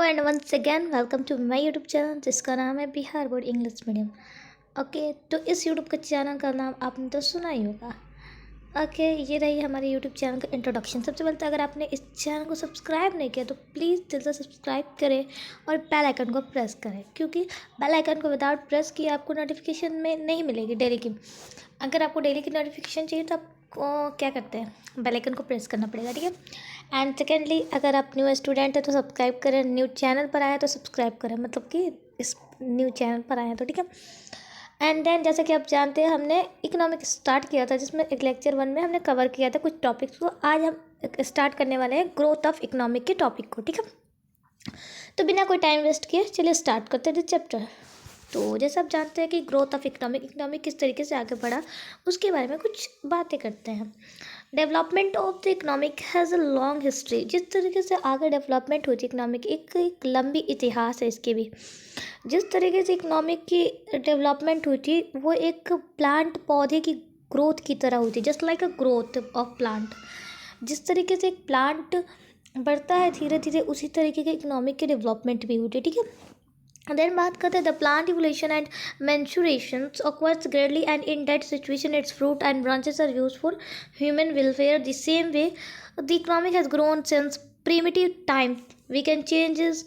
And once again welcome to my YouTube channel जिसका नाम है Bihar board English medium. Okay, तो इस यूट्यूब के चैनल का नाम आपने तो सुना ही होगा। ओके, ये रही हमारे यूट्यूब चैनल का इंट्रोडक्शन। सबसे पहले तो अगर आपने इस चैनल को सब्सक्राइब नहीं किया तो प्लीज़ दिल से सब्सक्राइब करें और बेल आइकन को प्रेस करें, क्योंकि बेल आइकन को विदाउट प्रेस किए आपको नोटिफिकेशन में नहीं मिलेगी डेली की। अगर आपको डेली की नोटिफिकेशन चाहिए तो आपको क्या करते हैं, बेल आइकन को प्रेस करना पड़ेगा, ठीक है। एंड सेकेंडली, अगर आप न्यू स्टूडेंट है तो सब्सक्राइब करें, न्यू चैनल पर आए तो सब्सक्राइब करें, मतलब कि इस न्यू चैनल पर आए तो ठीक है। एंड देन जैसा कि आप जानते हैं हमने इकोनॉमिक स्टार्ट किया था, जिसमें एक लेक्चर 1 में हमने कवर किया था कुछ टॉपिक्स को। आज हम स्टार्ट करने वाले हैं ग्रोथ ऑफ इकोनॉमिक के टॉपिक को, ठीक है। तो बिना कोई टाइम वेस्ट किए चलिए स्टार्ट करते हैं चैप्टर। तो जैसे आप जानते हैं कि ग्रोथ ऑफ इकोनॉमिक किस तरीके से आगे बढ़ा, उसके बारे में कुछ बातें करते हैं। Development of the economic has a long history. जिस तरीके से आगे डेवलपमेंट हुई थी इकोनॉमिक, एक लंबी इतिहास है इसकी भी। जिस तरीके से इकोनॉमिक की डेवलपमेंट हुई थी वो एक प्लांट पौधे की ग्रोथ की तरह हुई थी, just like a growth of plant. जिस तरीके से एक प्लांट बढ़ता है धीरे धीरे, उसी तरीके के इकोनॉमिक की डेवलपमेंट भी हुई थी, ठीक है। देन बात करते हैं the plant evolution and mensuration occurs greatly and in that situation its fruit and branches are used for human welfare. The same way the economic has grown since primitive time. We can changes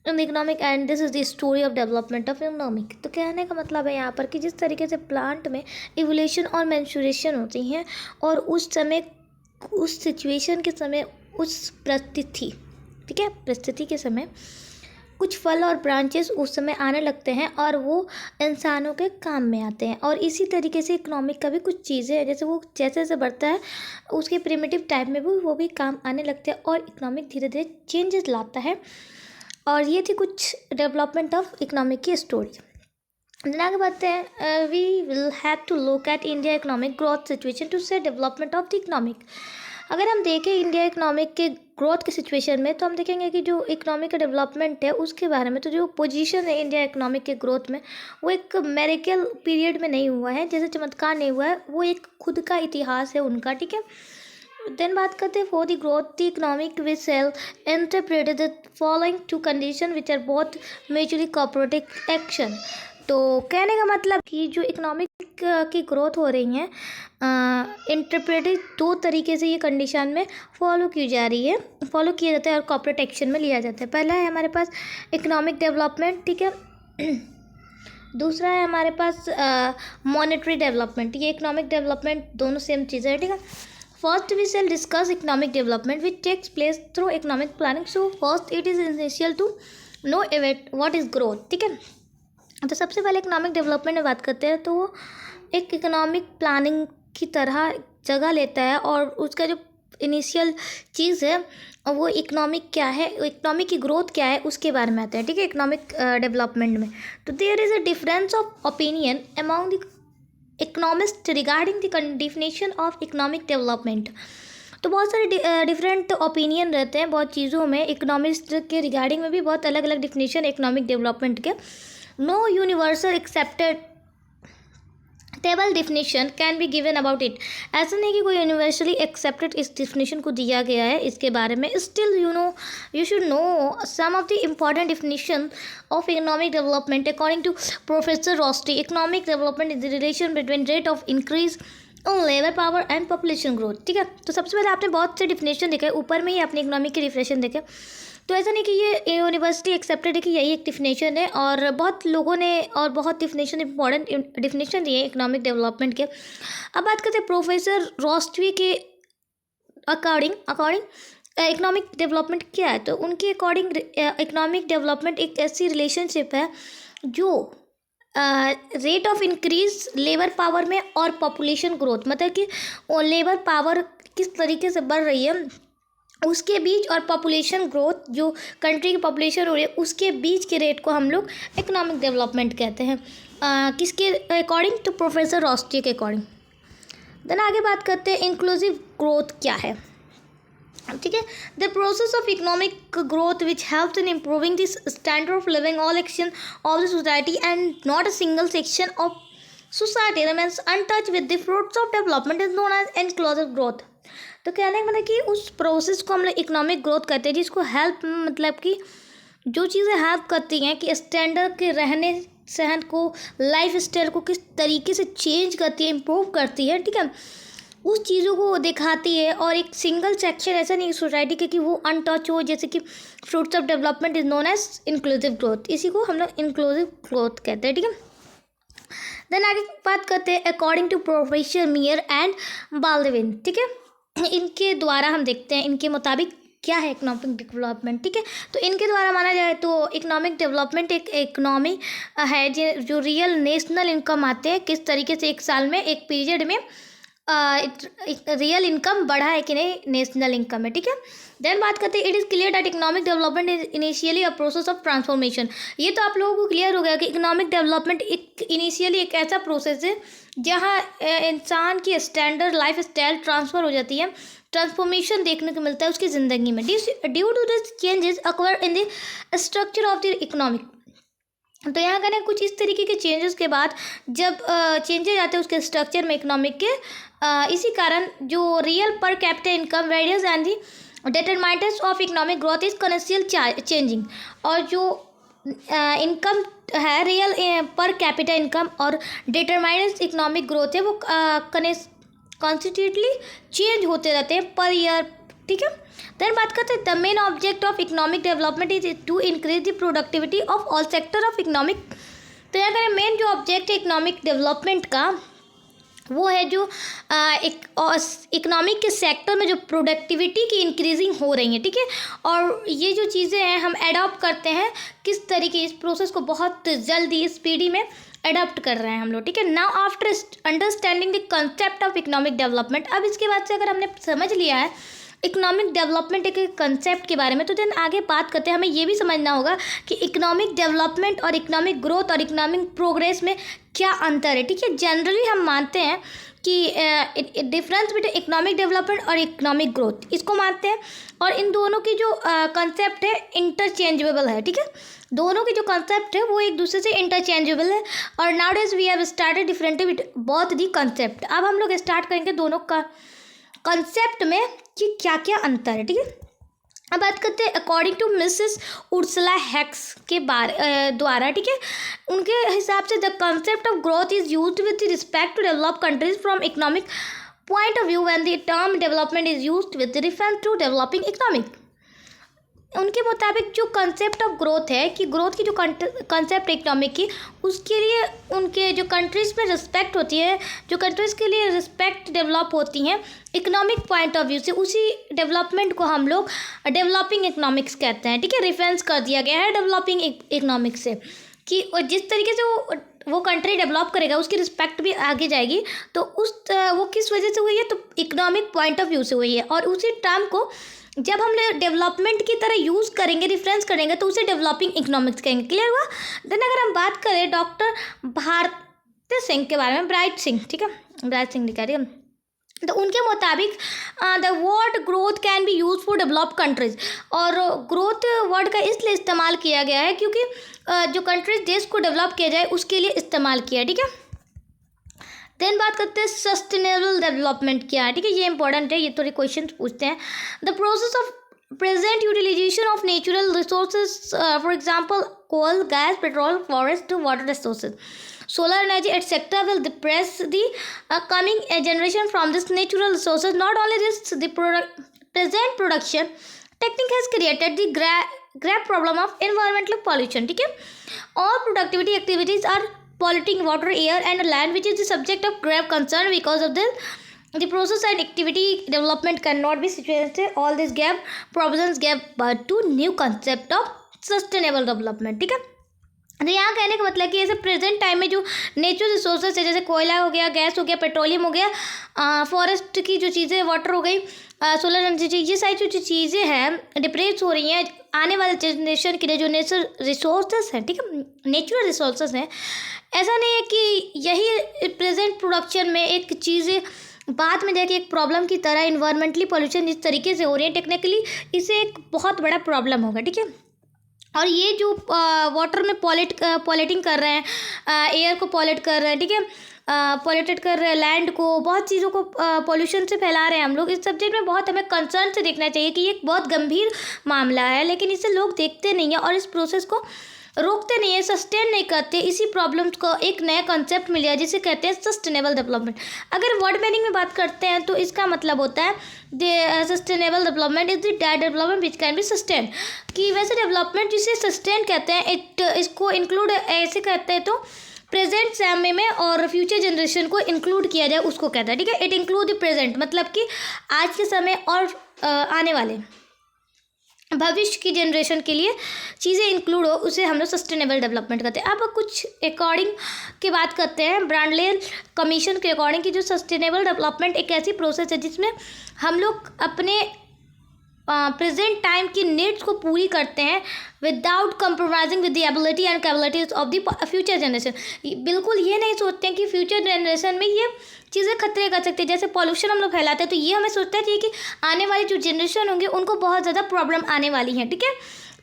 in the economic and this is the story of development of economic. तो कहने का मतलब है यहाँ पर कि जिस तरीके से प्लांट में इवोल्यूशन और mensuration होती हैं और उस समय उस सिचुएशन के समय उस परिस्थिति, ठीक है, परिस्थिति के समय कुछ फल और ब्रांचेस उस समय आने लगते हैं और वो इंसानों के काम में आते हैं। और इसी तरीके से इकोनॉमिक का भी कुछ चीज़ें हैं, जैसे वो जैसे जैसे बढ़ता है उसके प्रिमिटिव टाइम में भी वो भी काम आने लगते हैं और इकोनॉमिक धीरे धीरे चेंजेस लाता है। और ये थी कुछ डेवलपमेंट ऑफ इकोनॉमिक की स्टोरी। दिन आगे बढ़ते हैं। We will have to look at India economic growth situation to से डेवलपमेंट ऑफ द इकोनॉमिक। अगर हम देखें इंडिया इकोनॉमिक के ग्रोथ के सिचुएशन में, तो हम देखेंगे कि जो इकोनॉमिक का डेवलपमेंट है उसके बारे में, तो जो पोजीशन है इंडिया इकोनॉमिक के ग्रोथ में, वो एक मेरेकल पीरियड में नहीं हुआ है, जैसे चमत्कार नहीं हुआ है, वो एक खुद का इतिहास है उनका, ठीक है। देन बात करते हैं for the growth the economic which sell interpreted the following two condition which are both mutually cooperative action. तो कहने का मतलब कि जो इकोनॉमिक की ग्रोथ हो रही है इंटरप्रेटेड दो तरीके से ये कंडीशन में फॉलो की जा रही है, फॉलो किया जाता है और कॉर्पोरेट एक्शन में लिया जाता है। पहला है हमारे पास इकोनॉमिक डेवलपमेंट, ठीक है। दूसरा है हमारे पास मॉनेटरी डेवलपमेंट। ये इकोनॉमिक डेवलपमेंट दोनों सेम चीज़ें हैं, ठीक है। First we shall discuss economic development which takes place through economic planning. So first it is essential to know what is growth, ठीक है। तो सबसे पहले इकोनॉमिक डेवलपमेंट में बात करते हैं, तो वो एक इकोनॉमिक प्लानिंग की तरह जगह लेता है और उसका जो इनिशियल चीज़ है वो इकोनॉमिक क्या है, इकोनॉमिक की ग्रोथ क्या है, उसके बारे में आता है, ठीक है, इकोनॉमिक डेवलपमेंट में। तो there is a difference of opinion among the economist regarding the definition of economic development. तो बहुत सारे डिफरेंट ओपिनियन रहते हैं बहुत चीज़ों में, इकोनॉमिस्ट के रिगार्डिंग में भी बहुत अलग अलग डेफिनेशन इकोनॉमिक डेवलपमेंट के। No universal accepted table definition can be given about it. ऐसा नहीं कि कोई यूनिवर्सली एक्सेप्टेड इस डिफिनीशन को दिया गया है इसके बारे में। Still you should know some of the important definition of economic development according to professor Rostow. Economic development is the relation between rate of increase on labour power and population growth, ठीक है। तो सबसे पहले आपने बहुत से definition देखे, ऊपर में ही आपने इकोनॉमिक की डिफिनेशन देखे। तो ऐसा नहीं कि ये यूनिवर्सिटी एक्सेप्टेड है कि यही एक डिफिनेशन है, और बहुत लोगों ने और बहुत डिफिनेशन इंपॉर्टेंट डिफिनेशन दिए इकोनॉमिक डेवलपमेंट के। अब बात करते हैं प्रोफेसर रॉस्टवी के अकॉर्डिंग इकोनॉमिक डेवलपमेंट क्या है। तो उनके अकॉर्डिंग इकोनॉमिक डेवलपमेंट एक ऐसी रिलेशनशिप है जो rate of increase labour power में और पॉपुलेशन ग्रोथ, मतलब कि लेबर पावर किस तरीके से बढ़ रही है उसके बीच और पॉपुलेशन ग्रोथ जो कंट्री की पॉपुलेशन हो रही है उसके बीच के रेट को हम लोग इकोनॉमिक डेवलपमेंट कहते हैं। किसके अकॉर्डिंग? टू प्रोफेसर रॉस्टी के अकॉर्डिंग। देन आगे बात करते हैं इंक्लूसिव ग्रोथ क्या है, ठीक है। The process of economic growth which helps in improving this standard of living all action of the society and not a single section of society remains untouched with the fruits of development is known as inclusive growth. तो कहने का मतलब कि उस process को हम लोग economic growth कहते हैं जिसको हेल्प मतलब कि जो चीज़ें हेल्प करती हैं कि स्टैंडर्ड के रहने सहन को, लाइफ स्टाइल को किस तरीके से चेंज करती है, इम्प्रूव करती है, ठीक है, उस चीज़ों को दिखाती है। और एक सिंगल सेक्शन ऐसा नहीं सोसाइटी के कि वो अनटच हो, जैसे कि fruits of development is known as inclusive growth, इसी को हम लोग इंक्लूसिव ग्रोथ कहते हैं, ठीक है। देन आगे बात करते हैं according to professor Meier and Baldwin, ठीक है, इनके द्वारा हम देखते हैं इनके मुताबिक क्या है इकोनॉमिक डेवलपमेंट, ठीक है। तो इनके द्वारा माना जाए तो इकोनॉमिक डेवलपमेंट एक इकोनॉमी है जो रियल नेशनल इनकम आते हैं, किस तरीके से एक साल में एक पीरियड में रियल इनकम बढ़ा है कि नहीं, नेशनल इनकम में, ठीक है। देन बात करते हैं it is clear that economic development is initially a process of transformation. ये तो आप लोगों को क्लियर हो गया कि इकोनॉमिक डेवलपमेंट एक इनिशियली एक ऐसा प्रोसेस है जहाँ इंसान की स्टैंडर्ड लाइफ स्टाइल ट्रांसफ़र हो जाती है, ट्रांसफॉर्मेशन देखने को मिलता है उसकी ज़िंदगी में। Due to this changes occur in the structure of the economic. तो यहाँ करें कुछ इस तरीके के चेंजेस के बाद जब चेंजेस आते हैं उसके स्ट्रक्चर में इकोनॉमिक के, इसी कारण जो real per capita income various and the determinants of economic growth is consequential changing. और जो इनकम है रियल पर कैपिटा इनकम और डिटरमाइनेंट्स इकोनॉमिक ग्रोथ है वो कॉन्स्टिट्यूटली चेंज होते रहते हैं पर ईयर, ठीक है। देन बात करते हैं the main object of economic development is to increase the productivity of all sector of economic. तो यहाँ करें मेन जो ऑब्जेक्ट है इकोनॉमिक डेवलपमेंट का वो है जो इकोनॉमिक के सेक्टर में जो प्रोडक्टिविटी की इंक्रीजिंग हो रही है, ठीक है। और ये जो चीज़ें हैं हम एडॉप्ट करते हैं किस तरीके, इस प्रोसेस को बहुत जल्दी स्पीडी में अडॉप्ट कर रहे हैं हम लोग, ठीक है। Now after understanding the concept of economic development, अब इसके बाद से अगर हमने समझ लिया है इकोनॉमिक डेवलपमेंट एक कंसेप्ट के बारे में, तो देन आगे बात करते हैं हमें ये भी समझना होगा कि इकोनॉमिक डेवलपमेंट और इकोनॉमिक ग्रोथ और इकोनॉमिक प्रोग्रेस में क्या अंतर है, ठीक है। जनरली हम मानते हैं कि डिफरेंस बिटवीन इकोनॉमिक डेवलपमेंट और इकोनॉमिक ग्रोथ इसको मानते हैं, और इन दोनों की जो कंसेप्ट है इंटरचेंजेबल है, ठीक है। दोनों की जो कंसेप्ट है वो एक दूसरे से इंटरचेंजेबल है। और nowadays we have started differently with both the concept. अब हम लोग स्टार्ट करेंगे दोनों का कंसेप्ट में कि क्या क्या अंतर है, ठीक है। अब बात करते हैं according to Mrs Ursula Hicks के द्वारा, ठीक है। उनके हिसाब से the concept of growth is used with respect to develop countries from economic point of view when the term development is used with reference to developing economic. उनके मुताबिक जो कंसेप्ट ऑफ ग्रोथ है कि ग्रोथ की जो concept economic की, उसके लिए उनके जो कंट्रीज़ में रिस्पेक्ट होती है, जो कंट्रीज़ के लिए रिस्पेक्ट डेवलप होती हैं इकोनॉमिक पॉइंट ऑफ व्यू से, उसी डेवलपमेंट को हम लोग डेवलपिंग इकोनॉमिक्स कहते हैं, ठीक है। रेफरेंस कर दिया गया है डेवलपिंग इकोनॉमिक्स से कि जिस तरीके से वो कंट्री डेवलप करेगा उसकी रिस्पेक्ट भी आगे जाएगी, तो वो किस वजह से हुई है, तो इकोनॉमिक पॉइंट ऑफ व्यू से हुई है। और उसी टर्म को जब हम डेवलपमेंट की तरह यूज़ करेंगे, रेफरेंस करेंगे, तो उसे डेवलपिंग इकोनॉमिक्स कहेंगे। क्लियर हुआ। देन अगर हम बात करें डॉक्टर भारती सिंह के बारे में, ब्राइट सिंह, ठीक है, ब्राइट सिंह लिखा है, तो उनके मुताबिक the word growth can be use for develop countries. और ग्रोथ वर्ड का इसलिए इस्तेमाल किया गया है क्योंकि जो कंट्रीज देश को डेवलप किया जाए उसके लिए इस्तेमाल किया है, ठीक है। देन बात करते हैं सस्टेनेबल डेवलपमेंट क्या है, ठीक है, ये इंपॉर्टेंट है, ये थोड़े क्वेश्चन पूछते हैं। The process of present utilization of natural resources, for example coal, gas, petrol, forest, water resources, solar energy etc. will depress the coming generation from this natural resources. Not only this, the present production technique has created the grave problem of environmental pollution, ठीक है। all productivity activities are polluting water, air and land, which is the subject of grave concern. Because of this, the process and activity development cannot be situated. All these gave problems gave birth to new concept of sustainable development, ठीक है। तो यहाँ कहने का मतलब कि ऐसे present time में जो नेचुरल रिसोर्सेज है, जैसे कोयला हो गया, गैस हो गया, पेट्रोलियम हो गया, फॉरेस्ट की जो चीज़ें, वाटर हो गई, सोलर एनर्जी, ये सारी जो चीज़ें हैं डिप्रेस हो रही हैं आने वाले जनरेशन के लिए, जो नेचुरल रिसोर्सेज हैं, ठीक है, नेचुरल रिसोर्सेज हैं। ऐसा नहीं है कि यही प्रेजेंट प्रोडक्शन में एक चीज़ बाद में जाके एक प्रॉब्लम की तरह इन्वायरमेंटली पॉल्यूशन जिस तरीके से हो रही है, टेक्निकली इसे एक बहुत बड़ा प्रॉब्लम होगा, ठीक है। और ये जो वाटर में पॉल्यूटिंग कर रहे हैं, एयर को पॉल्यूट कर रहे हैं, ठीक है, पॉल्यूटेड कर रहे हैं लैंड को, बहुत चीज़ों को पॉल्यूशन से फैला रहे हैं हम लोग। इस सब्जेक्ट में बहुत हमें कंसर्न से देखना चाहिए कि ये एक बहुत गंभीर मामला है, लेकिन इसे लोग देखते नहीं हैं और इस प्रोसेस को रोकते नहीं है, सस्टेन नहीं करते। इसी प्रॉब्लम्स को एक नया कॉन्सेप्ट मिल गया जिसे कहते हैं सस्टेनेबल डेवलपमेंट। अगर वर्ड मीनिंग में बात करते हैं तो इसका मतलब होता है sustainable development is the that development which can be sustain, कि वैसे डेवलपमेंट जिसे सस्टेन कहते हैं, इसको इंक्लूड ऐसे कहते हैं तो प्रेजेंट समय में और फ्यूचर जनरेशन को इंक्लूड किया जाए उसको कहता है, ठीक है। इट इंक्लूड द प्रेजेंट मतलब कि आज के समय और आने वाले भविष्य की जनरेशन के लिए चीज़ें इंक्लूड हो, उसे हम लोग सस्टेनेबल डेवलपमेंट करते हैं। अब कुछ अकॉर्डिंग की बात करते हैं ब्रांडले कमीशन के अकॉर्डिंग कि जो सस्टेनेबल डेवलपमेंट एक ऐसी प्रोसेस है जिसमें हम लोग अपने प्रेजेंट टाइम की नीड्स को पूरी करते हैं without compromising with the ability and capabilities of the future generation. बिल्कुल ये नहीं सोचते हैं कि फ्यूचर जनरेशन में ये चीज़ें खतरे कर सकते हैं। जैसे पॉल्यूशन हम लोग फैलाते हैं तो ये हमें सोचना चाहिए कि आने वाली जो जनरेशन होंगे उनको बहुत ज़्यादा प्रॉब्लम आने वाली है, ठीक है।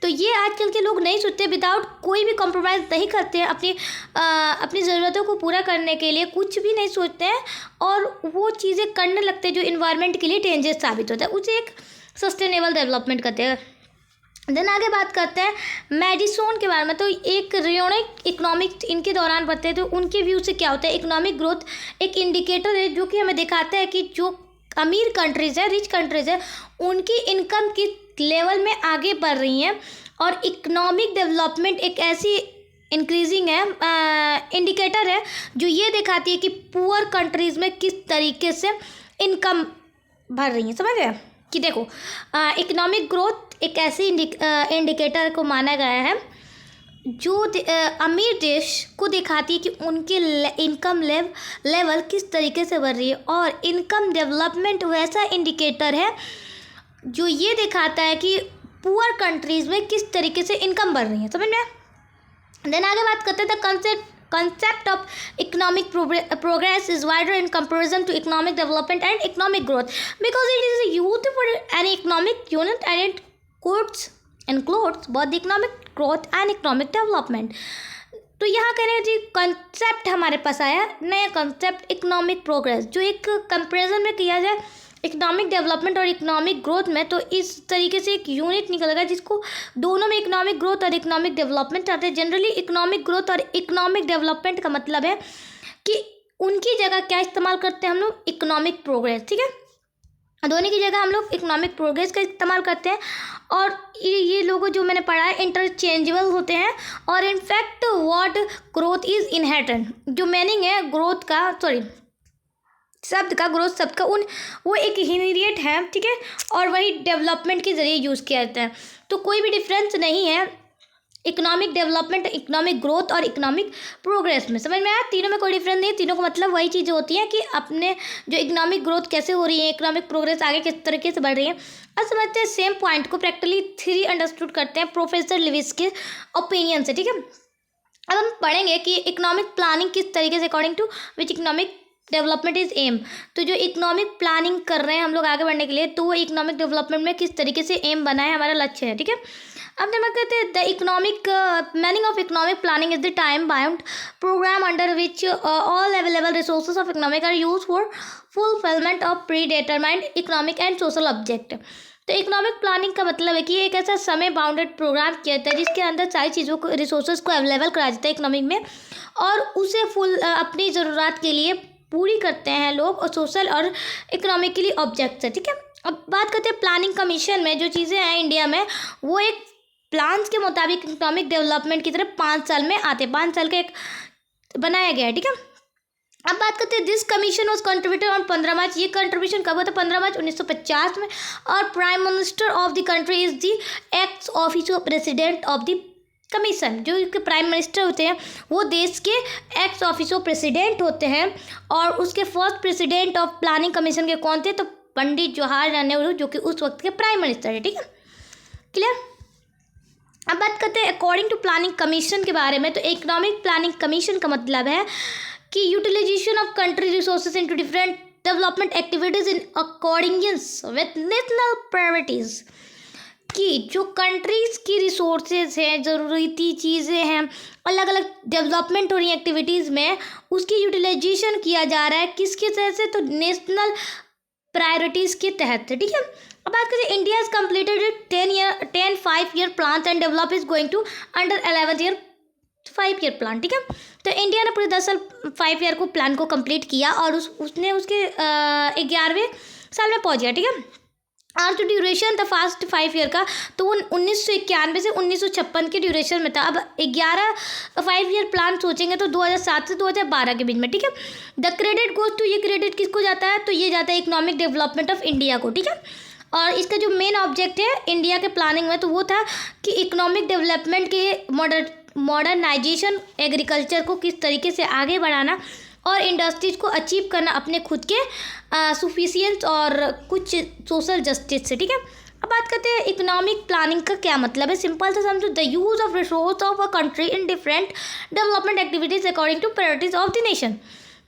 तो ये आजकल के लोग नहीं सोचते, विदाउट कोई भी कॉम्प्रोमाइज़ नहीं करते हैं अपनी ज़रूरतों को पूरा करने के लिए, कुछ भी नहीं सोचते हैं और वो चीज़ें करने लगते हैं जो इन्वायरमेंट के लिए डेंजरस साबित होता है, उसे एक सस्टेनेबल डेवलपमेंट करते हैं। देन आगे बात करते हैं मेडिसोन के बारे में। तो एक रियोनिक इकोनॉमिक इनके दौरान बढ़ते हैं तो उनके व्यू से क्या होता है, इकोनॉमिक ग्रोथ एक इंडिकेटर है जो कि हमें दिखाता है कि जो अमीर कंट्रीज़ है, रिच कंट्रीज़ है, उनकी इनकम की लेवल में आगे बढ़ रही हैं और इकोनॉमिक डेवलपमेंट एक ऐसी इंक्रीजिंग है इंडिकेटर है जो ये दिखाती है कि पुअर कंट्रीज़ में किस तरीके से इनकम बढ़ रही है। समझ गए कि देखो इकोनॉमिक ग्रोथ एक ऐसी इंडिकेटर को माना गया है जो अमीर देश को दिखाती है कि उनके इनकम लेवल किस तरीके से बढ़ रही है, और इनकम डेवलपमेंट वैसा इंडिकेटर है जो ये दिखाता है कि पुअर कंट्रीज़ में किस तरीके से इनकम बढ़ रही है। समझ में। देन आगे बात करते हैं concept of economic progress is wider in comparison to economic development and economic growth because it is used for an economic unit and it includes both the economic growth and economic development। तो यहाँ कह रहे हैं जी concept हमारे पास आया नया concept economic progress, जो एक कंपेरिजन में किया जाए इकोनॉमिक डेवलपमेंट और इकोनॉमिक ग्रोथ में, तो इस तरीके से एक यूनिट निकलेगा जिसको दोनों में इकोनॉमिक ग्रोथ और इकोनॉमिक डेवलपमेंट आते हैं। जनरली इकोनॉमिक ग्रोथ और इकोनॉमिक डेवलपमेंट का मतलब है कि उनकी जगह क्या इस्तेमाल करते हैं हम लोग, इकोनॉमिक प्रोग्रेस, ठीक है। दोनों की जगह हम लोग इकोनॉमिक प्रोग्रेस का इस्तेमाल करते हैं और ये लोगों जो मैंने पढ़ा है इंटरचेंजेबल होते हैं। और in fact word growth is inherent, जो मीनिंग है ग्रोथ का शब्द का, ग्रोथ शब्द का वो एक इनहेरिएंट है, ठीक है, और वही डेवलपमेंट के जरिए यूज़ किया जाता है। तो कोई भी डिफरेंस नहीं है इकोनॉमिक डेवलपमेंट, इकोनॉमिक ग्रोथ और इकोनॉमिक प्रोग्रेस में। समझ में आया, तीनों में कोई डिफरेंस नहीं है, तीनों का मतलब वही चीज़ें होती हैं कि अपने जो इकोनॉमिक ग्रोथ कैसे हो रही है, इकोनॉमिक प्रोग्रेस आगे किस तरीके से बढ़ रही है। अब समझते हैं सेम पॉइंट को प्रैक्टिकली 3 अंडरस्टूड करते हैं प्रोफेसर लिविस के ओपिनियन से, ठीक है। अब हम पढ़ेंगे कि इकोनॉमिक प्लानिंग किस तरीके से according to which economic development is aim. तो जो इकोनॉमिक प्लानिंग कर रहे हैं हम लोग आगे बढ़ने के लिए, तो वो इकोनॉमिक डेवलपमेंट में किस तरीके से एम बना है, हमारा लक्ष्य है, ठीक है। अब जब कहते हैं the economic meaning of economic planning is the time bound programme under which all available resources of economic are use for fulfilment of pre determined economic and social object. तो इकोनॉमिक प्लानिंग का मतलब है कि एक ऐसा समय bounded programme किया जाता है जिसके अंदर सारी चीज़ों को रिसोर्सेज को अवेलेबल कराया जाता है इकोनॉमिक में, और उसे अपनी ज़रूरत के लिए पूरी करते हैं लोग, और सोशल और इकोनॉमिक के लिए ऑब्जेक्ट्स है, ठीक है। अब बात करते हैं प्लानिंग कमीशन में जो चीज़ें हैं इंडिया में, वो एक प्लान्स के मुताबिक इकोनॉमिक डेवलपमेंट की तरफ 5 साल में आते हैं, 5 साल का एक बनाया गया है, ठीक है। अब बात करते हैं this commission was contributed on 15 मार्च। ये कंट्रीब्यूशन कब हुआ था, 15 मार्च 1950 में, और prime minister of the country is the x official president of the commission. जो इसके प्राइम मिनिस्टर होते हैं वो देश के एक्स ऑफिसो प्रेसिडेंट होते हैं, और उसके first president of planning commission के कौन थे, तो पंडित जवाहरलाल नेहरू, जो कि उस वक्त के प्राइम मिनिस्टर है, ठीक है, क्लियर। अब बात करते हैं अकॉर्डिंग टू प्लानिंग कमीशन के बारे में। तो इकोनॉमिक प्लानिंग कमीशन का मतलब है कि utilisation of country resources into different development activities in accordance with national priorities, कि जो कंट्रीज़ की रिसोर्सेज हैं, ज़रूरती चीज़ें हैं, अलग अलग डेवलपमेंट हो रही एक्टिविटीज़ में, उसकी यूटिलाइजेशन किया जा रहा है किसके तरह से, तो नेशनल प्रायोरिटीज़ के तहत, ठीक है। अब बात करें, India has completed 10 5 year plan and develop is going to under 11th year 5 year plan, ठीक है। तो इंडिया ने पूरे 10 साल 5 ईयर को प्लान को कंप्लीट किया और उसने उसके 11वें साल में पहुंच गया, ठीक है। आज जो ड्यूरेशन था फास्ट 5 ईयर का, तो वो 1991 से 1956 के ड्यूरेशन में था। अब 11 5 ईयर प्लान सोचेंगे तो 2007 से 2012 के बीच में, ठीक है। द क्रेडिट गोज टू, ये क्रेडिट किसको जाता है, तो ये जाता है इकोनॉमिक डेवलपमेंट ऑफ इंडिया को, ठीक है। और इसका जो मेन ऑब्जेक्ट है इंडिया के प्लानिंग में, तो वो था कि इकोनॉमिक डेवलपमेंट के मॉडर्नाइजेशन, एग्रीकल्चर को किस तरीके से आगे बढ़ाना और इंडस्ट्रीज को अचीव करना अपने खुद के सुफिशियंस और कुछ सोशल जस्टिस से, ठीक है। अब बात करते हैं इकोनॉमिक प्लानिंग का क्या मतलब है। सिंपल से समझो, the use of resource of a country in different development activities according to priorities of the nation,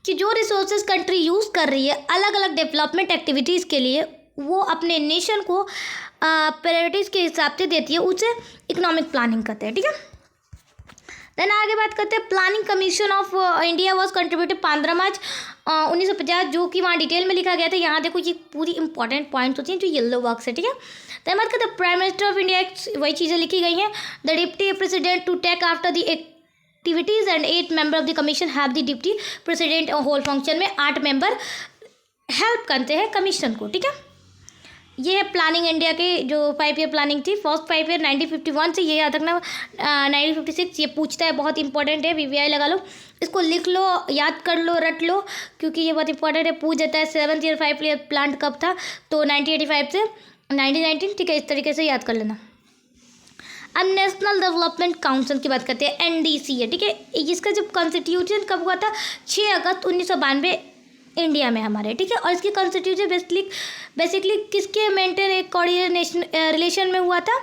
कि जो रिसोर्सेज कंट्री यूज़ कर रही है अलग अलग डेवलपमेंट एक्टिविटीज़ के लिए, वो अपने नेशन को प्रायोरिटीज़ के हिसाब से देती है, उसे इकोनॉमिक प्लानिंग कहते हैं, ठीक है। देन आगे बात करते हैं, planning commission of India was contributed 15 मार्च 1950, जो कि वहाँ डिटेल में लिखा गया था। यहाँ देखो, ये पूरी इंपॉर्टेंट पॉइंट्स होती हैं जो येलो बॉक्स है, ठीक है। देन बात करते हैं, प्राइम मिनिस्टर ऑफ इंडिया, वही चीज़ें लिखी गई हैं। The deputy president to take after the activities and 8 member of the commission have the deputy president whole function में 8 मेंबर हेल्प करते हैं कमीशन को, ठीक है। ये है प्लानिंग इंडिया के जो 5 ईयर प्लानिंग थी। फर्स्ट 5 ईयर 1951 से, ये याद रखना 1956, ये पूछता है, बहुत इंपॉर्टेंट है, वीवीआई लगा लो, इसको लिख लो, याद कर लो, रट लो, क्योंकि ये बहुत इंपॉर्टेंट है, पूछ जाता है। 7th ईयर 5 ईयर प्लान कब था, तो 1985 से 1919, ठीक है, इस तरीके से याद कर लेना। अब नेशनल डेवलपमेंट काउंसिल की बात करते हैं, NDC है, ठीक है। इसका जब कॉन्स्टिट्यूशन कब हुआ था, 6 अगस्त 1992 इंडिया में हमारे, ठीक है। और इसकी कॉन्स्टिट्यूशन बेसिकली किसके मेंटेन कोऑर्डिनेशन रिलेशन में हुआ था,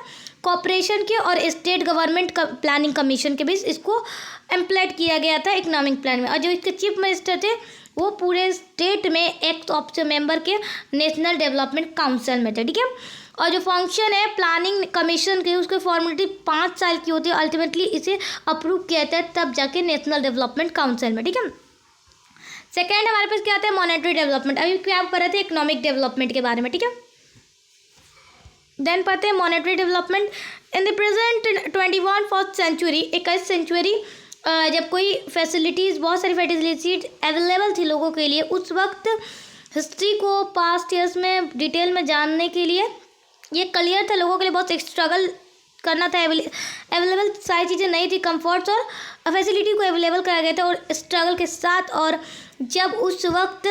कॉर्पोरेशन के और स्टेट गवर्नमेंट प्लानिंग कमीशन के बीच इसको एम्प्लॉयड किया गया था इकोनॉमिक प्लान में। और जो इसके चीफ मिनिस्टर थे, वो पूरे स्टेट में एक्ट ऑफ मेंबर के नेशनल डेवलपमेंट काउंसिल में थे, ठीक है। और जो फंक्शन है प्लानिंग कमीशन की, उसकी फॉर्मेलिटी 5 साल की होती है। अल्टीमेटली इसे अप्रूव किया जाता है तब जाके नेशनल डेवलपमेंट काउंसिल में, ठीक है। सेकेंड हमारे पास क्या आता है, मॉनेटरी डेवलपमेंट। अभी क्या कर रहे थे, इकोनॉमिक डेवलपमेंट के बारे में, ठीक है। देन पढ़ते हैं monetary development. In the present 21st century, 21वीं सेंचुरी, जब कोई फैसिलिटीज़, बहुत सारी फैसिलिटीज अवेलेबल थी लोगों के लिए, उस वक्त हिस्ट्री को पास्ट ईयर्स में डिटेल में जानने के लिए ये क्लियर था, लोगों के लिए बहुत स्ट्रगल करना था। अवेलेबल सारी चीज़ें नहीं थी, कंफर्ट्स और फैसिलिटी को अवेलेबल कराया गया था और स्ट्रगल के साथ। और जब उस वक्त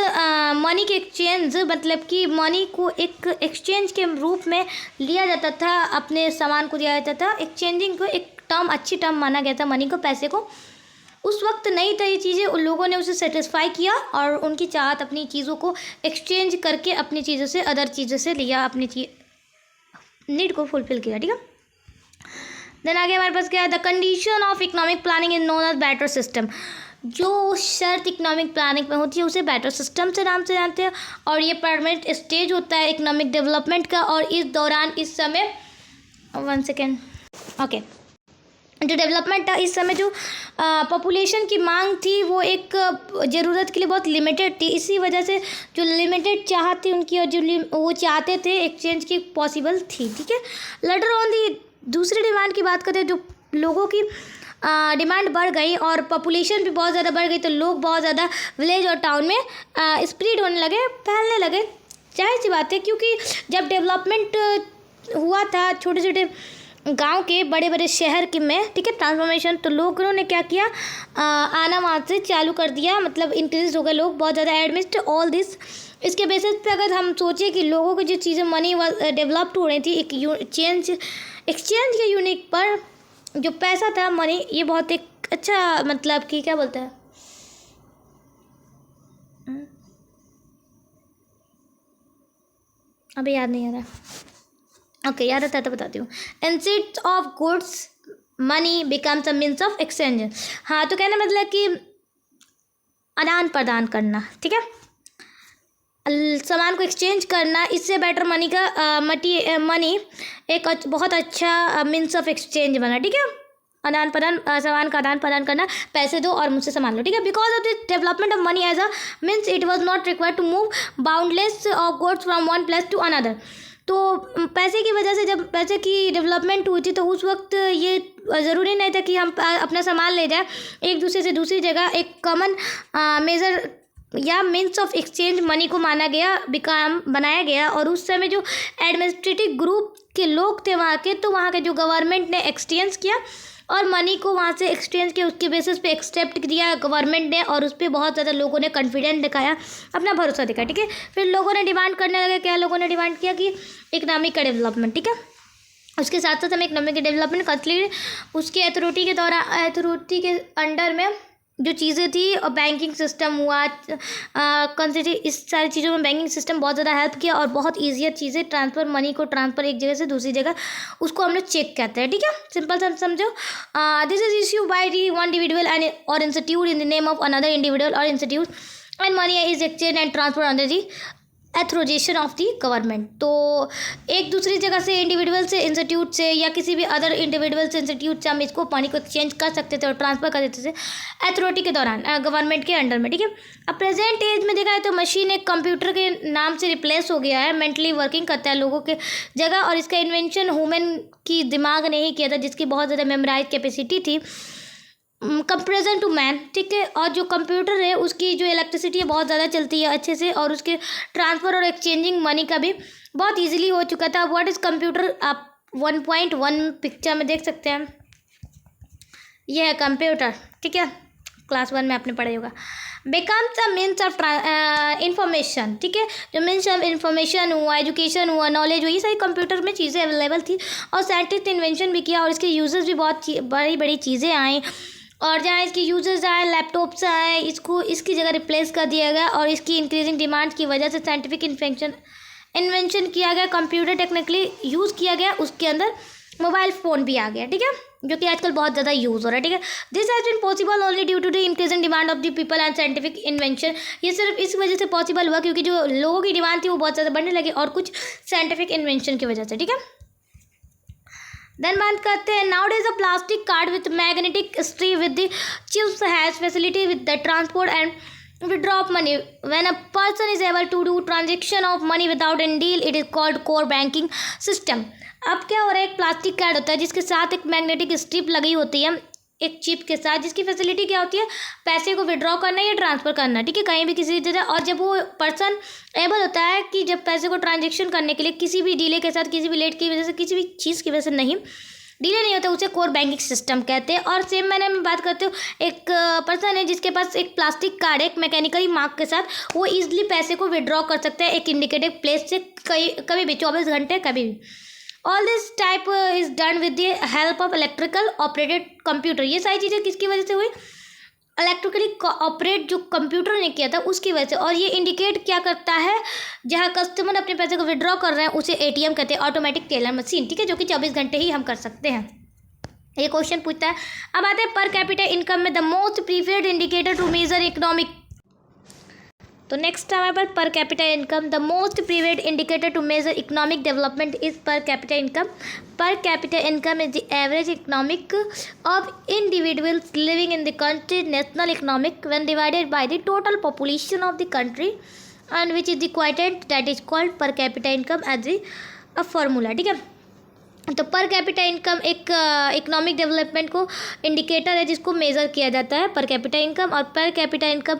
मनी के एक्सचेंज, मतलब कि मनी को एक एक्सचेंज के रूप में लिया जाता था, अपने सामान को दिया जाता था, एक्सचेंजिंग को एक टर्म, अच्छी टर्म माना गया था मनी को, पैसे को। उस वक्त नहीं था ये चीज़ें, उन लोगों ने उसे सेटिस्फाई किया और उनकी चाहत अपनी चीज़ों को एक्सचेंज करके अपनी चीज़ों से, अदर चीज़ों से लिया, अपनी नीड को फुलफिल किया, ठीक है। देन आगे हमारे पास क्या है, the condition of economic planning is known as better system. जो शर्त इकोनॉमिक प्लानिंग में होती है उसे बैटर सिस्टम से नाम से जानते हैं। और ये परमानेंट स्टेज होता है इकोनॉमिक डेवलपमेंट का। और इस दौरान, इस समय, 1 सेकेंड, ओके, जो डेवलपमेंट था, इस समय जो पॉपुलेशन की मांग थी वो एक ज़रूरत के लिए बहुत लिमिटेड थी। इसी वजह से जो लिमिटेड चाहत थी उनकी, और जो वो चाहते थे एक्सचेंज की पॉसिबल थी, ठीक है। लेटर ऑन दी दूसरी डिमांड की बात करते हैं, जो लोगों की डिमांड बढ़ गई और पॉपुलेशन भी बहुत ज़्यादा बढ़ गई, तो लोग बहुत ज़्यादा विलेज और टाउन में स्प्रेड होने लगे, फैलने लगे। जाहिर सी बात है, क्योंकि जब डेवलपमेंट हुआ था छोटे छोटे गांव के बड़े बड़े शहर के में, ठीक है, ट्रांसफॉर्मेशन, तो लोगों ने क्या किया, आना वहाँ से चालू कर दिया, मतलब इंक्रीज हो गए लोग बहुत ज़्यादा, एडमिस्ट ऑल दिस। इसके बेसिस पे अगर हम सोचें कि लोगों की जो चीज़ें मनी डेवलप्ड हो रही थी, एक एक्सचेंज के यूनिट पर जो पैसा था, मनी, ये बहुत एक अच्छा, मतलब कि क्या बोलते हैं, अभी याद नहीं आ रहा, ओके, याद आता है तो बताती हूँ। Instead of goods money becomes a means of exchange. हाँ, तो कहना मतलब कि आदान प्रदान करना, ठीक है। सामान को एक्सचेंज करना, इससे बेटर मनी का मनी एक बहुत अच्छा मीन्स ऑफ एक्सचेंज बना, ठीक है। आदान प्रदान, सामान का आदान प्रदान करना, पैसे दो और मुझसे सामान लो, ठीक है। Because of the development of money as a means it was not required to move boundless of goods from one place to another. तो पैसे की वजह से जब पैसे की डेवलपमेंट हुई थी तो उस वक्त ये ज़रूरी नहीं था कि हम अपना सामान ले जाए एक दूसरे से दूसरी जगह। एक कॉमन मेजर या मीन्स ऑफ एक्सचेंज मनी को माना गया, बनाया गया। और उस समय जो एडमिनिस्ट्रेटिव ग्रुप के लोग थे वहाँ के, तो वहाँ के जो गवर्नमेंट ने एक्सचेंज किया और मनी को वहाँ से एक्सचेंज किया, उसके बेसिस पे एक्सेप्ट किया गवर्नमेंट ने, और उस पर बहुत ज़्यादा लोगों ने कॉन्फिडेंस दिखाया, अपना भरोसा दिखाया, ठीक है। फिर लोगों ने डिमांड करने लगे, क्या लोगों ने डिमांड किया कि इकनॉमिक का डेवलपमेंट, ठीक है। उसके साथ साथ हमें इकनॉमिक के डेवलपमेंट कंप्लीट उसके अथॉरिटी के अथॉरिटी के अंडर में जो चीज़ें थी, और बैंकिंग सिस्टम हुआ, कंसिडर इस सारी चीज़ों में बैंकिंग सिस्टम बहुत ज़्यादा हेल्प किया, और बहुत ईजी चीज़ें ट्रांसफ़र, मनी को ट्रांसफ़र एक जगह से दूसरी जगह, उसको हम लोग चेक कहते हैं, ठीक है। सिंपल समझो, this is issue by the one individual and और institute in the name of another individual और institute, and money is exchange and transfer under the authorisation of the government. तो एक दूसरी जगह से इंडिविजुअल से इंस्टीट्यूट से या किसी भी अदर इंडिविजुअल से इंस्टीट्यूट से हम इसको मनी को एक्सचेंज कर सकते थे और ट्रांसफ़र कर देते थे अथॉरिटी के दौरान, गवर्नमेंट के अंडर में, ठीक है। अब प्रेजेंट एज में देखा है तो मशीन एक कंप्यूटर के नाम से रिप्लेस हो गया है, मेंटली वर्किंग करता है लोगों के जगह, और इसका इन्वेंशन ह्यूमन की दिमाग ने ही किया था, जिसकी बहुत ज़्यादा मेमोराइज कैपेसिटी थी कंपेरिजन टू मैन, ठीक है। और जो कंप्यूटर है उसकी जो इलेक्ट्रिसिटी है बहुत ज़्यादा चलती है अच्छे से, और उसके ट्रांसफ़र और एक्सचेंजिंग मनी का भी बहुत इजीली हो चुका था। व्हाट इज़ कंप्यूटर, आप 1.1 पिक्चर में देख सकते हैं, यह है कंप्यूटर, ठीक है। क्लास 1 में आपने पढ़ा होगा। Becomes a means of information, ठीक है। जो मीन्स ऑफ इंफॉर्मेशन हुआ, एजुकेशन हुआ, नॉलेज हुआ, ये सारी कंप्यूटर में चीज़ें अवेलेबल थी, और साइंटिस्ट ने इन्वेंशन भी किया, और इसके यूजेस भी बहुत बड़ी बड़ी चीज़ें आई, और जहाँ इसकी यूजर्स आए, लैपटॉप्स आए, इसको इसकी जगह रिप्लेस कर दिया गया, और इसकी इंक्रीजिंग डिमांड की वजह से साइंटिफिक इन्वेंशन किया गया, कंप्यूटर टेक्निकली यूज़ किया गया, उसके अंदर मोबाइल फ़ोन भी आ गया, ठीक है, जो कि आजकल बहुत ज़्यादा यूज़ हो रहा है, ठीक है। This has been possible only due to the increasing demand of the people and scientific invention. ये सिर्फ इस वजह से पॉसिबल हुआ क्योंकि जो लोगों की डिमांड थी वो बहुत ज़्यादा बढ़ने लगी, और कुछ साइंटिफिक इन्वेंशन की वजह से, ठीक है। देन बात करते हैं, now days a plastic card with magnetic strip with the chips has facility with the transport and withdraw of money. When a person is able to do transaction of money without any deal, it is called core banking system. अब क्या हो रहा है, एक plastic card होता है जिसके साथ एक मैग्नेटिक स्ट्रिप लगी होती है एक चिप के साथ, जिसकी फैसिलिटी क्या होती है, पैसे को विड्रॉ करना या ट्रांसफ़र करना, ठीक है, कहीं भी किसी जगह। और जब वो पर्सन एबल होता है कि जब पैसे को ट्रांजेक्शन करने के लिए किसी भी डिले के साथ, किसी भी लेट की वजह से, किसी भी चीज़ की वजह से नहीं डिले नहीं होता, उसे कोर बैंकिंग सिस्टम कहते हैं। और सेम मैंने मैं बात करते हो, एक पर्सन है जिसके पास एक प्लास्टिक कार्ड है एक मैकेनिकली मार्क के साथ, वो ईजिली पैसे को विड्रॉ कर सकता है एक इंडिकेटेड प्लेस से, कभी भी 24 घंटे कभी भी। All this type is done with the help of electrical operated computer. ये सारी चीज़ें किसकी वजह से हुई, इलेक्ट्रिकली ऑपरेट जो कंप्यूटर ने किया था उसकी वजह से। और ये इंडिकेट क्या करता है, जहाँ कस्टमर अपने पैसे को विड्रॉ कर रहे हैं उसे एटीएम कहते हैं, ऑटोमेटिक टेलर मशीन, ठीक है, जो कि 24 घंटे ही हम कर सकते हैं। ये क्वेश्चन पूछता है। अब आते हैं पर कैपिटा इनकम में the most preferred indicator to measure economic. तो नेक्स्ट हमारे पास per capita income, the most preferred indicator to measure economic development is per capita income. Per capita income is the average economic of individuals living in the country national economic when divided by the total population of the country, and which is the quotient that is called per capita income as a formula, ठीक है। तो पर capita income एक economic development को indicator है जिसको measure किया जाता है, पर कैपिटा इनकम। और पर कैपिटा इनकम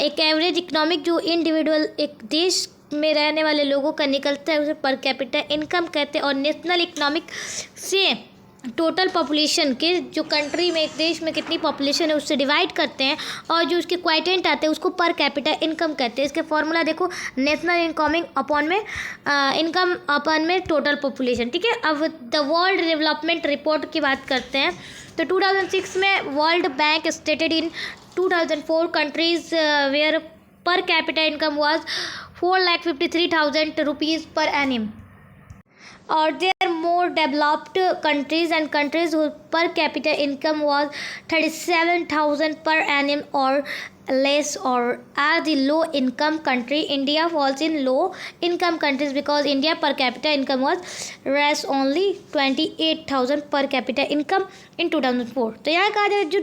एक एवरेज इकोनॉमिक जो इंडिविजुअल एक देश में रहने वाले लोगों का निकलता है उसे पर कैपिटा इनकम कहते हैं। और नेशनल इकोनॉमिक से टोटल पॉपुलेशन के जो कंट्री में एक देश में कितनी पॉपुलेशन है उससे डिवाइड करते हैं, और जो उसके क्वाइटेंट आते हैं उसको पर कैपिटा इनकम कहते हैं। इसके फॉर्मूला देखो, नेशनल इनकम अपॉन में इनकम अपॉन में टोटल पॉपुलेशन, ठीक है। अब द वर्ल्ड डेवलपमेंट रिपोर्ट की बात करते हैं तो 2006 में world bank stated in 2004 countries where per capita income was 4,53,000 rupees per annum. और there are more developed countries and countries whose per capita income was 37,000 per annum or less or are the low income country. India falls in low income countries because India per capita income was less only 28,000 per capita income in 2004. तो यहाँ कहा जाए जो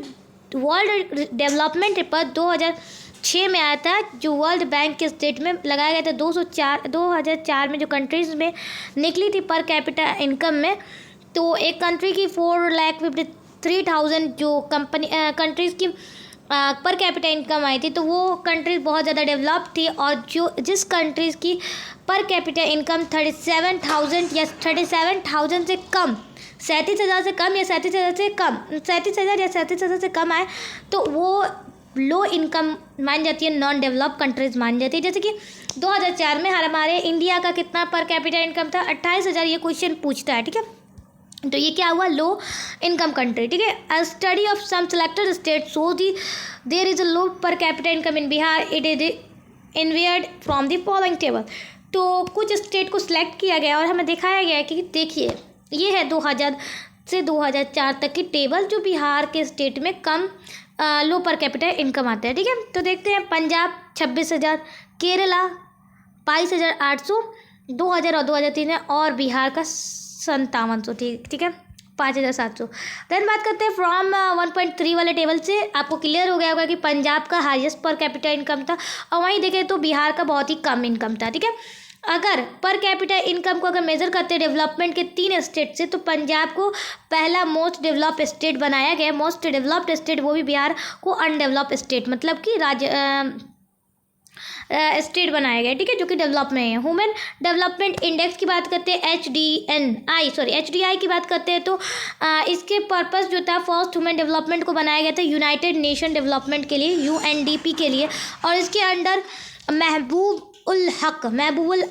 world development report 2006 में आया था, जो world bank के स्टेट में लगाया गया था 2004 में जो कंट्रीज में निकली थी पर कैपिटा इनकम में, तो एक कंट्री की 4,53,000 जो कंट्रीज़ की पर कैपिटा इनकम आई थी, तो वो कंट्रीज़ बहुत ज़्यादा डेवलप थी। और जिस कंट्रीज़ की पर कैपिटा इनकम 37,000 या 37,000 से कम, 37,000 से कम या 37,000 से कम, 37,000 या 37,000 से कम आए, तो वो लो इनकम मान जाती है, नॉन डेवलप कंट्रीज़ मान जाती है। जैसे कि 2004 में हमारे इंडिया का कितना पर कैपिटा इनकम था, 28,000, ये क्वेश्चन पूछता है, ठीक है। तो ये क्या हुआ, लो इनकम कंट्री, ठीक है। A study of some selected state show the there is a low per capita income in Bihar, it is inferred from the following table. तो कुछ स्टेट को सिलेक्ट किया गया और हमें दिखाया गया है कि देखिए ये है 2000 से 2004 तक की टेबल, जो बिहार के स्टेट में कम लो पर कैपिटा इनकम आता है, ठीक है। तो देखते हैं, पंजाब 26,000, केरला 22,800 2000 और 2003 में, और बिहार का 5700, ठीक है, 5,700। देन बात करते हैं फ्रॉम 1.3 वाले टेबल से, आपको क्लियर हो गया होगा कि पंजाब का हाईएस्ट पर कैपिटा इनकम था, और वहीं देखें तो बिहार का बहुत ही कम इनकम था, ठीक है। अगर पर कैपिटा इनकम को अगर मेजर करते हैं डेवलपमेंट के 3 स्टेट से, तो पंजाब को पहला मोस्ट डेवलप्ड स्टेट बनाया गया। मोस्ट डेवलप्ड स्टेट, वो भी बिहार को अनडेवलप्ड स्टेट, मतलब कि राज्य स्टेट बनाया गया, ठीक है, जो कि डेवलप में है। ह्यूमन डेवलपमेंट इंडेक्स की बात करते हैं, HDI की बात करते हैं, तो इसके पर्पस जो था, फर्स्ट ह्यूमन डेवलपमेंट को बनाया गया था यूनाइटेड नेशन डेवलपमेंट के लिए, UNDP के लिए, और इसके अंडर महबूबुल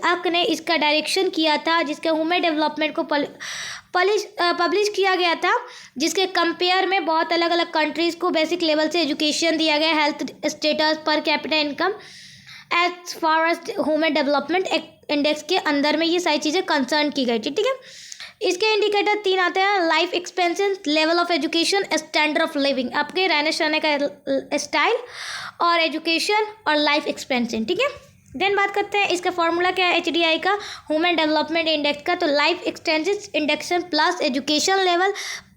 हक ने इसका डायरेक्शन किया था, जिसके ह्यूमन डेवलपमेंट को पब्लिश किया गया था, जिसके कंपेयर में बहुत अलग अलग कंट्रीज़ को बेसिक लेवल से एजुकेशन दिया गया, health status, per capita income, as far as human development index के अंदर में ये सारी चीज़ें कंसर्न की गई थी, ठीक है। इसके इंडिकेटर 3 आते हैं, life expenses, level of education, standard of living, आपके रहने सहने का स्टाइल, और एजुकेशन और लाइफ एक्सपेंसेस, ठीक है। देन बात करते हैं इसका फॉर्मूला क्या है HDI का, ह्यूमन डेवलपमेंट इंडेक्स का, तो life expenses indexation plus education level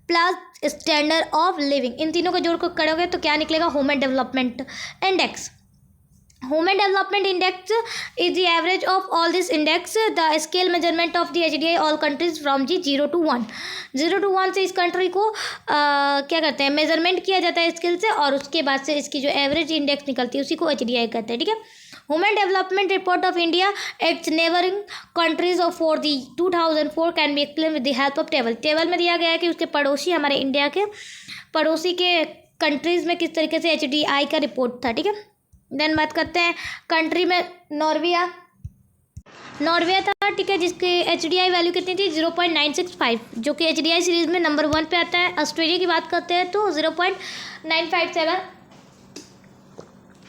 plus standard of living, इन तीनों को जोड़ कर करोगे तो क्या निकलेगा, human development index. Human Development Index is the average of all this index, the scale measurement of the HDI all countries from the 0 to 1 से इस कंट्री को क्या करते हैं, मेजरमेंट किया जाता है स्केल से, और उसके बाद से इसकी जो एवरेज इंडेक्स निकलती है उसी को HDI कहते हैं, ठीक है। Human development report of India it's neighbouring countries of for the 2004 can be explain with the help of table में दिया गया है कि उसके पड़ोसी, हमारे इंडिया के पड़ोसी के कंट्रीज़ में किस तरीके से HDI का रिपोर्ट था, ठीक है। देन बात करते हैं कंट्री में, नॉर्वे था, ठीक है, जिसकी HDI वैल्यू कितनी थी, 0.965, जो कि HDI सीरीज़ में नंबर 1 पे आता है। ऑस्ट्रेलिया की बात करते हैं तो 0.957,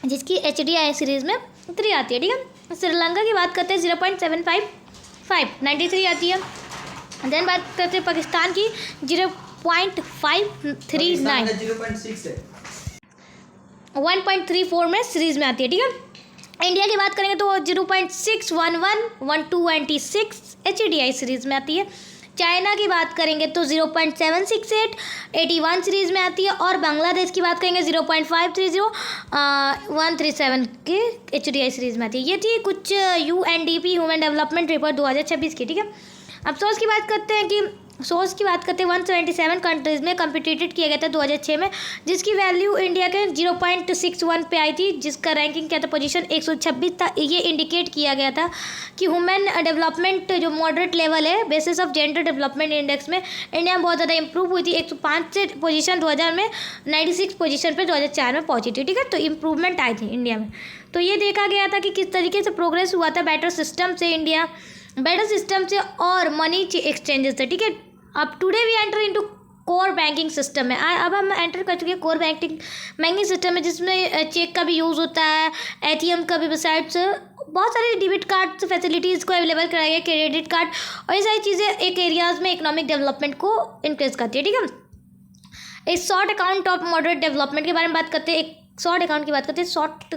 जिसकी HDI सीरीज़ में 3 आती है, ठीक है। श्रीलंका की बात करते हैं 0.755, 93 आती है। देन बात करते हैं पाकिस्तान की, 0.539, 1.34 में सीरीज में आती है, ठीक है। इंडिया की बात करेंगे तो 0.611, 126 HDI सीरीज में आती है। चाइना की बात करेंगे तो 0.768, 81 सीरीज में आती है। और बांग्लादेश की बात करेंगे 0.530, 137 के HDI सीरीज में आती है। ये थी कुछ UNDP ह्यूमन डेवलपमेंट रिपोर्ट 2026 की, ठीक है। अब सोर्स की बात करते हैं कि 177 कंट्रीज़ में कम्पिटेटेड किया गया था 2006 में, जिसकी वैल्यू इंडिया के 0.61 पे आई थी, जिसका रैंकिंग क्या था, पोजीशन 126 था। ये इंडिकेट किया गया था कि ह्यूमन डेवलपमेंट जो मॉडरेट लेवल है basis of gender development index में इंडिया में बहुत ज़्यादा इंप्रूव हुई थी। 105 से पोजीशन 2000 में 96 पोजीशन पर 2004 में पहुँची थी, ठीक है। तो इम्प्रूवमेंट आई थी इंडिया में। तो ये देखा गया था कि किस तरीके से प्रोग्रेस हुआ था बेटर सिस्टम से इंडिया, बेटर सिस्टम से और मनी एक्सचेंजेस से, ठीक है। अब today we enter into core banking system में। अब हम एंटर कर चुके हैं कोर बैंकिंग सिस्टम में, जिसमें चेक का भी यूज़ होता है, ATM का भी, बिसाइड्स बहुत सारे डेबिट कार्ड फैसिलिटीज़ को अवेलेबल कराया गया, क्रेडिट कार्ड, और ये सारी चीज़ें एक एरियाज़ में इकोनॉमिक डेवलपमेंट को इंक्रीज करती है, ठीक है। एक short account of moderate development के बारे में बात करते हैं। एक शॉर्ट अकाउंट की बात करते हैं, शॉर्ट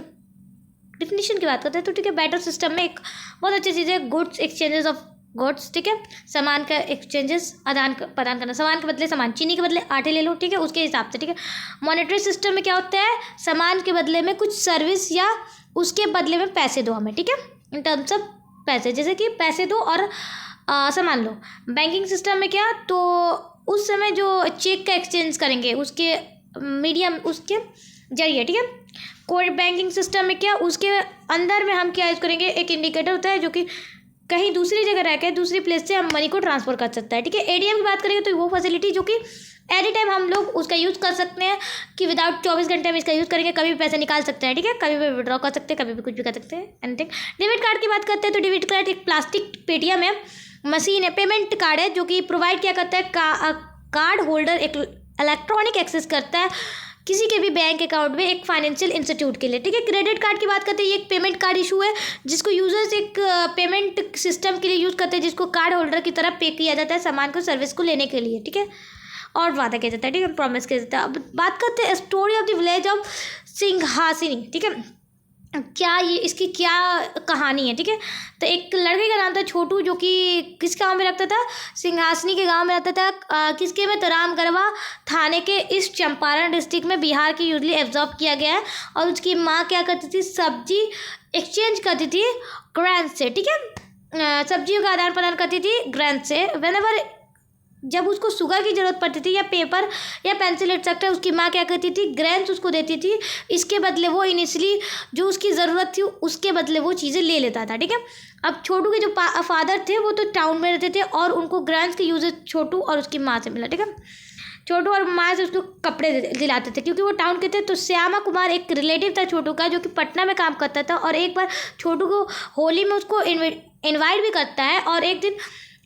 डिफिनीशन की बात करते हैं, तो ठीक है, बैटर सिस्टम में एक बहुत अच्छी चीज़ है गुड्स एक्सचेंजेस ऑफ गुड्स, ठीक है, सामान का एक्सचेंजेस आदान प्रदान करना, सामान के बदले सामान, चीनी के बदले आटे ले लो, ठीक है, उसके हिसाब से, ठीक है। मॉनेटरी सिस्टम में क्या होता है, सामान के बदले में कुछ सर्विस या उसके बदले में पैसे दो हमें, ठीक है, इन टर्म्स ऑफ पैसे, जैसे कि पैसे दो और सामान लो। बैंकिंग सिस्टम में क्या, तो उस समय जो चेक का एक्सचेंज करेंगे उसके मीडियम, उसके जरिए, ठीक है। कोर बैंकिंग सिस्टम में क्या, उसके अंदर में हम क्या यूज़ करेंगे, एक इंडिकेटर होता है जो कि कहीं दूसरी जगह रह के दूसरी प्लेस से हम मनी को ट्रांसफर कर सकता है, ठीक है। एटीएम की बात करेंगे तो वो फैसिलिटी जो कि एनी टाइम हम लोग उसका यूज़ कर सकते हैं, कि विदाउट 24 घंटे हम इसका यूज़ करेंगे, कभी भी पैसे निकाल सकते हैं, ठीक है, कभी भी विड्रॉ कर सकते हैं, कभी भी कुछ भी कर सकते हैं, एनीथिंग। डेबिट कार्ड की बात करते हैं तो डेबिट कार्ड एक प्लास्टिक पेटीएम है, मशीन है, पेमेंट कार्ड है, जो कि प्रोवाइड क्या करता है, कार्ड होल्डर एक इलेक्ट्रॉनिक एक्सेस करता है किसी के भी बैंक अकाउंट में एक फाइनेंशियल इंस्टीट्यूट के लिए, ठीक है। क्रेडिट कार्ड की बात करते हैं, ये एक पेमेंट कार्ड इशू है जिसको यूजर्स एक पेमेंट सिस्टम के लिए यूज़ करते हैं, जिसको कार्ड होल्डर की तरफ पे किया जाता है सामान को, सर्विस को लेने के लिए, ठीक है, और वादा किया जाता है, ठीक है, प्रॉमिस किया जाता है। अब बात करते हैं story of the village of Sinhasini, ठीक है, क्या ये इसकी क्या कहानी है, ठीक है। तो एक लड़के का नाम था छोटू, जो कि किस गांव में रहता था, सिंहासनी के गांव में रहता था, किसके में, तो रामगढ़वा थाने के इस चंपारण डिस्ट्रिक्ट में बिहार की यूजली एब्जॉर्ब किया गया है। और उसकी माँ क्या करती थी, सब्जी एक्सचेंज करती थी ग्रैंड से, ठीक है, सब्जियों का आदान प्रदान करती थी ग्रैंड से। व्हेनेवर जब उसको शुगर की ज़रूरत पड़ती थी या पेपर या पेंसिल एक्सेट्रा, उसकी माँ क्या करती थी, ग्रेन्स उसको देती थी, इसके बदले वो इनिशियली जो उसकी ज़रूरत थी उसके बदले वो चीज़ें ले लेता था, ठीक है। अब छोटू के जो फादर थे वो तो टाउन में रहते थे और उनको ग्रेन्स के यूजेज छोटू और उसकी माँ से मिला, ठीक है। छोटू और माँ से उसको कपड़े दिलाते थे क्योंकि वो टाउन के थे। तो श्यामा कुमार एक रिलेटिव था छोटू का, जो कि पटना में काम करता था, और एक बार छोटू को होली में उसको इन्वाइट भी करता है, और एक दिन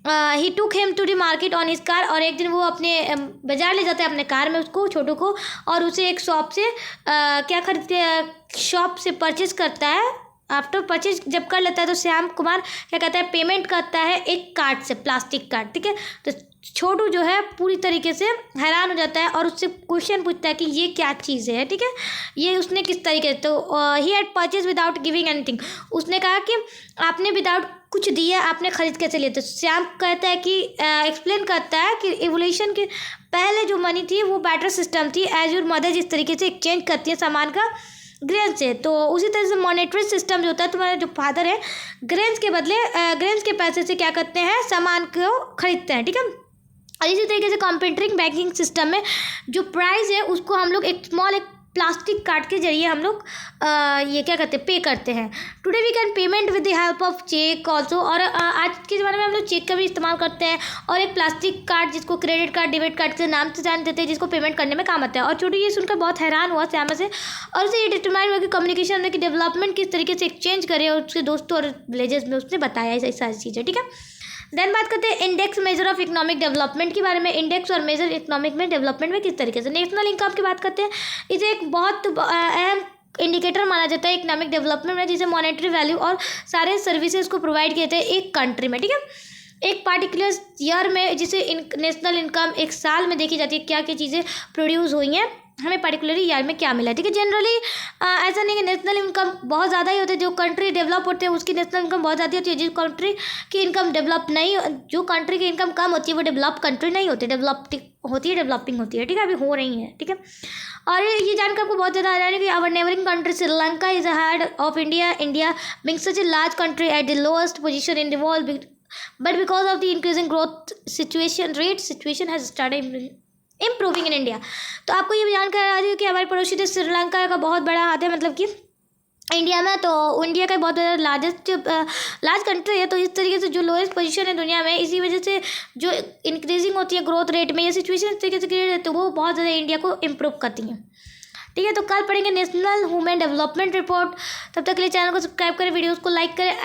he took him to the market on his car, और एक दिन वो अपने बाजार ले जाता है अपने कार में उसको, छोटू को, और उसे एक शॉप से क्या खरीदते, शॉप से परचेज करता है। आफ्टर परचेज जब कर लेता है तो श्याम कुमार क्या कहता है, पेमेंट करता है एक कार्ड से, प्लास्टिक कार्ड, ठीक है। तो छोटू जो है पूरी तरीके से हैरान हो जाता है और उससे क्वेश्चन पूछता है कि ये क्या चीज़ है, ठीक है, ये उसने किस तरीके से, तो he had purchase without giving anything, उसने कहा कि आपने विदाउट कुछ दिया आपने खरीद कैसे लिए। तो श्याम कहता है कि एक्सप्लेन करता है कि एवोल्यूशन के पहले जो मनी थी वो बैटर सिस्टम थी, एज योर मदर जिस तरीके से एक्सचेंज करती है सामान का ग्रेन से, तो उसी तरह से मॉनेटरी सिस्टम जो होता है, तुम्हारा जो फादर है ग्रेन्स के बदले ग्रेन्स के पैसे से क्या करते हैं, सामान को खरीदते हैं, ठीक है। और इसी तरीके से कंप्यूटरिंग बैंकिंग सिस्टम में जो प्राइस है उसको हम लोग एक स्मॉल एक प्लास्टिक कार्ड के जरिए हम लोग ये क्या करते हैं, पे करते हैं। Today we can payment with the help of cheque also, और आज के ज़माने में हम लोग चेक का भी इस्तेमाल करते हैं, और एक प्लास्टिक कार्ड जिसको क्रेडिट कार्ड डेबिट कार्ड के नाम से जान देते हैं, जिसको पेमेंट करने में काम आता है। और छोटू ये सुनकर बहुत हैरान हुआ श्यामा से, और उसे ये डिटरमाइन हुआ कि कम्युनिकेशन में कि डेवलपमेंट किस तरीके से एक्सचेंज करे, और उसके दोस्तों और विलेजेस में उसने बताया ऐसी सारी चीज़ें, ठीक है। देन बात करते हैं index measure of economic development के बारे में। इंडेक्स और मेजर इकोनॉमिक में डेवलपमेंट में किस तरीके से, नेशनल इनकम की बात करते हैं, इसे एक बहुत अहम इंडिकेटर माना जाता है इकोनॉमिक डेवलपमेंट में, जिसे मॉनेटरी वैल्यू और सारे सर्विसेज को प्रोवाइड किए जाते हैं एक कंट्री में, ठीक है। एक पार्टिकुलर ईयर में जिसे नेशनल इनकम एक साल में देखी जाती है, क्या क्या चीज़ें प्रोड्यूस हुई हैं, हमें पर्टिकुलरली ईयर में क्या मिला है, ठीक है। जनरली ऐसा नहीं कि नेशनल इनकम बहुत ज़्यादा ही होती है, जो कंट्री डेवलप होते हैं उसकी नेशनल इनकम बहुत ज़्यादा होती है, जिस कंट्री की इनकम डेवलप नहीं, जो कंट्री की इनकम कम होती है वो डेवलप कंट्री नहीं होती, डेवलपिंग होती है, डेवलपिंग होती है, ठीक है, अभी हो रही है, ठीक है। और ये जानकर आपको बहुत ज़्यादा आ रहा है कि our neighbouring country Sri Lanka is ahead of India, India being such a large country at the lowest position in the world, but because of the increasing growth situation has started improving in India. तो आपको ये भी जानकर आ रही है कि हमारे पड़ोसी देश श्रीलंका का बहुत बड़ा हाथ है, मतलब कि इंडिया में, तो इंडिया का बहुत ज़्यादा लार्ज कंट्री है। तो इस तरीके से जो लोएस्ट पोजीशन है दुनिया में, इसी वजह से जो इंक्रीजिंग होती है ग्रोथ रेट में, ये सिचुएशन इस तरीके से क्रिएट होती है, वो बहुत ज़्यादा इंडिया को इम्प्रूव करती हैं, ठीक है। तो कल पढ़ेंगे नेशनल वुमेन डेवलपमेंट रिपोर्ट। तब तक के लिए चैनल को सब्सक्राइब करें, वीडियोज़ को लाइक करें,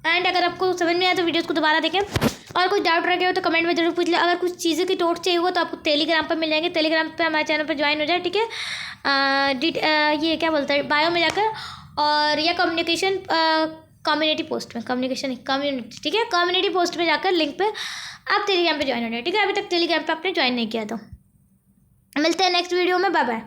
एंड अगर आपको समझ में आए तो वीडियोज़ को दोबारा देखें, और कुछ डाउट रह गया हो तो कमेंट में जरूर पूछ लें। अगर कुछ चीज़ें की नोट चाहिए हो तो आपको टेलीग्राम पर मिल जाएंगे, टेलीग्राम पे हमारे चैनल पर ज्वाइन हो जाए, ठीक है। ये क्या बोलता है, बायो में जाकर, और या कम्युनिकेशन कम्युनिटी पोस्ट में, कम्युनिटी, ठीक है, कम्युनिटी पोस्ट में जाकर लिंक पे आप टेलीग्राम पे ज्वाइन हो जाए, ठीक है। अभी तक टेलीग्राम पे आपने ज्वाइन नहीं किया तो मिलते हैं नेक्स्ट वीडियो में, बाय बाय।